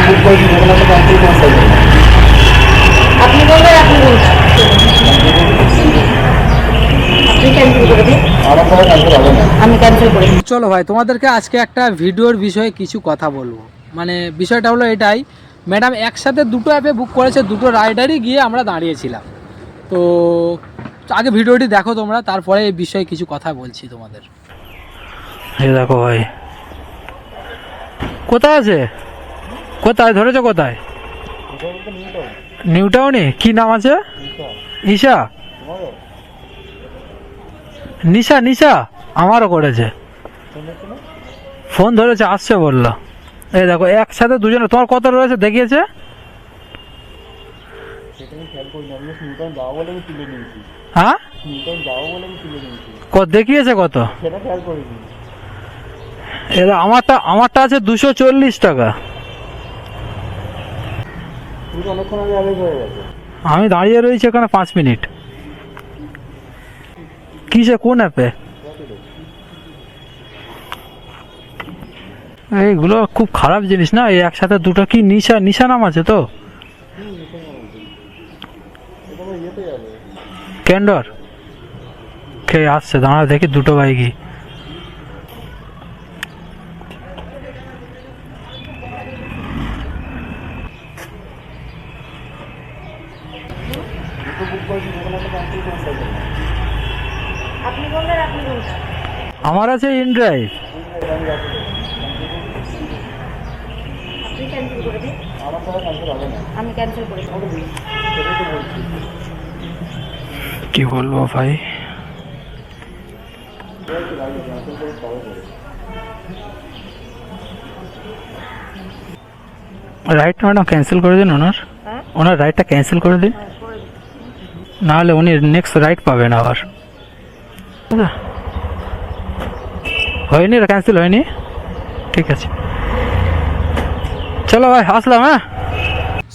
বুক করেছি যখন একটা ক্যান্সেল করে দেবেন। আপনি বলবেন আপনি বলবেন আপনি ক্যান্সেল করে দিন। আমার দ্বারা ক্যান্সেল হবে না। আমি ক্যান্সেল করে দিন। চলো ভাই, তোমাদেরকে আজকে একটা ভিডিওর বিষয়ে কিছু কথা বলবো। মানে বিষয়টা হলো এটাই, ম্যাডাম একসাথে দুটো অ্যাপে বুক করেছে, দুটো রাইডারই গিয়ে আমরা দাঁড়িয়েছিলাম। তো আগে ভিডিওটি দেখো তোমরা, তারপরে এই বিষয়ে কিছু কথা বলছি তোমাদের। এই দেখো ভাই, কোথায় আছে, কোথায় ধরেছো, কোথায়? নিউ টাউনে। কি নাম আছে? ঈশা, নিশা, নিশা আমারও করেছে, ফোন ধরেছে, আসছে বললো। এই দেখো একসাথে দুজনে, তোমার কত রয়েছে দেখিয়েছে? হ্যাঁ কত দেখিয়েছে, কত? আমারটা আছে 240 টাকা। আমি দাঁড়িয়ে রয়েছি এখানে 5 মিনিট। কিসে, কোন অ্যাপে? এইগুলো খুব খারাপ জিনিস না, এই একসাথে দুটো। কি নিশা, নিশা নাম আছে তো? ক্যান্ডর কে আসছে, দাঁড়া দেখি দুটো বাইকই। আপনি বলবেন আপনি বলবেন আমার আছে ইনড্রাইভ। আপনি ক্যান্সেল করে দিন। আমার দ্বারা ক্যান্সেল হবে না। আমি ক্যান্সেল করে দিন। সেটাই তো বলছি। কি বলবো ভাই, রাইটটা ম্যাডাম ক্যান্সেল করে দিন। ওনার রাইটটা ক্যান্সেল করে দিন, নাহলে উনি নেক্সট রাইট পাবেন আবার। হয়নি, ক্যান্সেল হয়নি, ঠিক আছে। চলো ভাই, আসলাম। হ্যাঁ,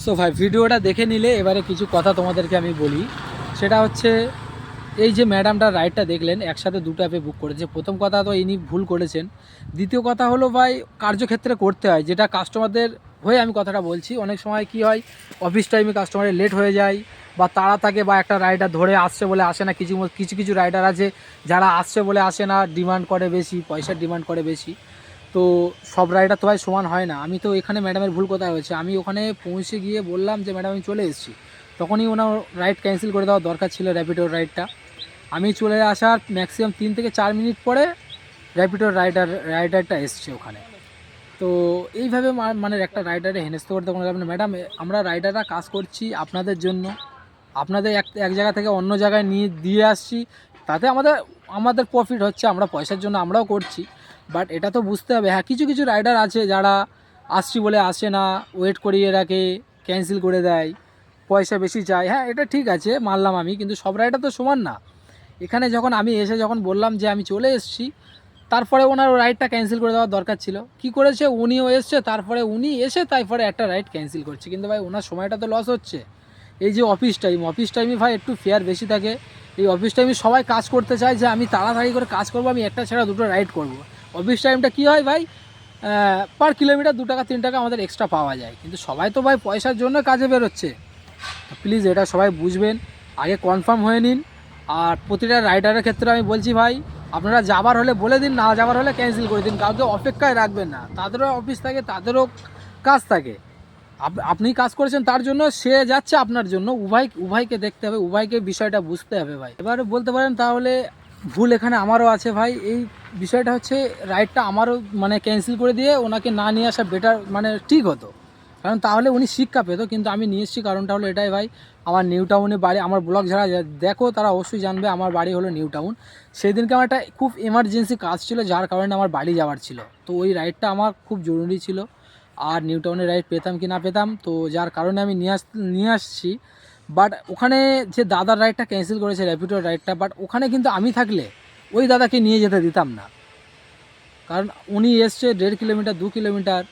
সো ভাই ভিডিওটা দেখে নিলে এবারে কিছু কথা তোমাদেরকে আমি বলি। সেটা হচ্ছে, এই যে ম্যাডামটা রাইডটা দেখলেন একসাথে দুটো অ্যাপে বুক করেছে। প্রথম কথা তো ইনি ভুল করেছেন। দ্বিতীয় কথা হলো ভাই, কার্যক্ষেত্রে করতে হয়, যেটা কাস্টমারদের হয়ে আমি কথাটা বলছি। অনেক সময় কি হয়, অফিস টাইমে কাস্টমারের লেট হয়ে যায় বা তাড়া থাকে, বা একটা রাইডার ধরে আসছে বলে আসে না। কিছু কিছু কিছু রাইডার আছে যারা আসছে বলে আসে না, ডিমান্ড করে বেশি, পয়সার ডিমান্ড করে বেশি। তো সব রাইডার তো ভাই সমান হয় না। আমি তো এখানে ম্যাডামের ভুল কোথায় হয়েছে, আমি ওখানে পৌঁছে গিয়ে বললাম যে ম্যাডাম আমি চলে এসেছি, তখনই ওনার রাইড ক্যান্সেল করে দেওয়ার দরকার ছিল, র্যাপিডোর রাইডটা। আমি চলে আসার ম্যাক্সিমাম 3 থেকে 4 মিনিট পরে র্যাপিডোর রাইডারটা এসছে ওখানে। তো এইভাবে মানে একটা রাইডারে হেনস্থ করতে কোনো যাবে না। ম্যাডাম, আমরা রাইডাররা কাজ করছি আপনাদের জন্য, আপনাদের এক জায়গা থেকে অন্য জায়গায় নিয়ে দিয়ে আসছি, তাতে আমাদের প্রফিট হচ্ছে, আমরা পয়সার জন্য আমরাও করছি। বাট এটা তো বুঝতে হবে। হ্যাঁ, কিছু কিছু রাইডার আছে যারা আসছি বলে আসে না, ওয়েট করিয়ে রাখে, ক্যান্সেল করে দেয়, পয়সা বেশি চায়। হ্যাঁ, এটা ঠিক আছে, মানলাম আমি, কিন্তু সব রাইডার তো সমান না। এখানে যখন আমি এসে যখন বললাম যে আমি চলে এসেছি, তারপরে ওনার রাইডটা ক্যান্সেল করে দেওয়ার দরকার ছিল। কি করেছে, উনিও এসছে, তারপরে উনি এসে তারপরে একটা রাইড ক্যান্সেল করছে। কিন্তু ভাই ওনার সময়টা তো লস হচ্ছে। এই যে অফিস টাইমে ভাই একটু ফেয়ার বেশি থাকে। এই অফিস টাইমে সবাই কাজ করতে চায় যে আমি তাড়াতাড়ি করে কাজ করবো, আমি একটা ছাড়া দুটো রাইড করব। অফিস টাইমটা কী হয় ভাই, পার কিলোমিটার 2 টাকা 3 টাকা আমাদের এক্সট্রা পাওয়া যায়। কিন্তু সবাই তো ভাই পয়সার জন্য কাজে বেরোচ্ছে। প্লিজ এটা সবাই বুঝবেন, আগে কনফার্ম হয়ে নিন। আর প্রতিটা রাইডারের ক্ষেত্রে আমি বলছি ভাই, আপনারা যাবার হলে বলে দিন, না যাবার হলে ক্যান্সেল করে দিন, কাউকে অপেক্ষায় রাখবেন না। তাদেরও অফিস থাকে, তাদেরও কাজ থাকে। আপনি কাজ করেছেন তার জন্য, সে যাচ্ছে আপনার জন্য। উভয়কে দেখতে হবে, উভয়কে বিষয়টা বুঝতে হবে ভাই। এবারে বলতে পারেন তাহলে ভুল এখানে আমারও আছে ভাই। এই বিষয়টা হচ্ছে, রাইডটা আমারও মানে ক্যান্সেল করে দিয়ে ওনাকে না নিয়ে আসা বেটার, মানে ঠিক হতো, কারণ তাহলে উনি শিক্ষা পেত। কিন্তু আমি নিয়ে এসেছি, কারণটা হলো এটাই ভাই, আমার নিউ টাউনে বাড়ি। আমার ব্লগ যারা দেখো তারা অবশ্যই জানবে আমার বাড়ি হলো নিউ টাউন। সেই দিনকে আমার একটা খুব এমার্জেন্সি কাজ ছিল, যার কারণে আমার বাড়ি যাওয়ার ছিল। তো ওই রাইডটা আমার খুব জরুরি ছিল। আর নিউ টাউনের রাইড পেতাম কি না পেতাম, তো যার কারণে আমি নিয়ে আসছি। বাট ওখানে যে দাদার রাইডটা ক্যান্সেল করেছে, র্যাপিডোর রাইডটা, বাট ওখানে কিন্তু আমি থাকলে ওই দাদাকে নিয়ে যেতে দিতাম না। কারণ উনি এসছে 1.5 কিলোমিটার 2 কিলোমিটার,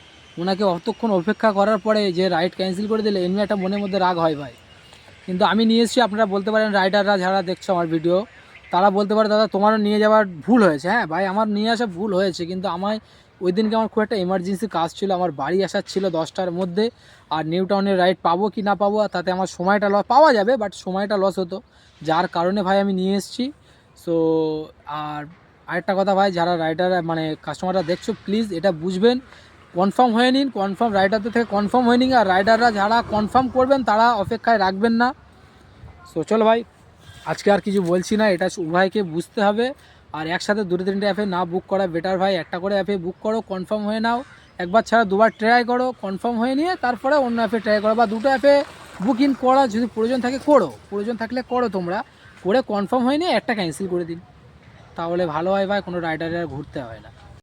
ওনাকে অতক্ষণ অপেক্ষা করার পরে যে রাইড ক্যান্সেল করে দিলে, এমনি একটা মনের মধ্যে রাগ হয় ভাই। কিন্তু আমি নিয়ে এসেছি, আপনারা বলতে পারেন রাইডাররা যারা দেখছো আমার ভিডিও, তারা বলতে পারে দাদা তোমারও নিয়ে যাওয়ার ভুল হয়েছে। হ্যাঁ ভাই, আমার নিয়ে আসা ভুল হয়েছে, কিন্তু আমায় ওই দিনকে আমার খুব একটা এমার্জেন্সি কাজ ছিল, আমার বাড়ি আসার ছিল 10টার মধ্যে। আর নিউ টাউনের রাইড পাবো কি না পাবো, আর তাতে আমার সময়টা লস, পাওয়া যাবে বাট সময়টা লস হতো, যার কারণে ভাই আমি নিয়ে এসেছি। সো আর আরেকটা কথা ভাই, যারা রাইডার মানে কাস্টমাররা দেখছো, প্লিজ এটা বুঝবেন, কনফার্ম হয়ে নিন, কনফার্ম রাইডারদের থেকে কনফার্ম হয়ে নিন। আর রাইডাররা যারা কনফার্ম করবেন তারা অপেক্ষায় রাখবেন না। সো চলো ভাই, আজকে আর কিছু বলছি না, এটা উভয়কে বুঝতে হবে। আর একসাথে 2-3টে অ্যাপে না বুক করা বেটার ভাই, একটা করে অ্যাপে বুক করো, কনফার্ম হয়ে নাও, একবার ছাড়া দুবার ট্রাই করো, কনফার্ম হয়ে নিয়ে তারপরে অন্য অ্যাপে ট্রাই করো, বা দুটো অ্যাপে বুকিং করা যদি প্রয়োজন থাকে করো, প্রয়োজন থাকলে করো, তোমরা করে কনফার্ম হয়ে নিয়ে একটা ক্যান্সেল করে দিন, তাহলে ভালো হয় ভাই, কোনো রাইডারে আর ঘুরতে হয় না।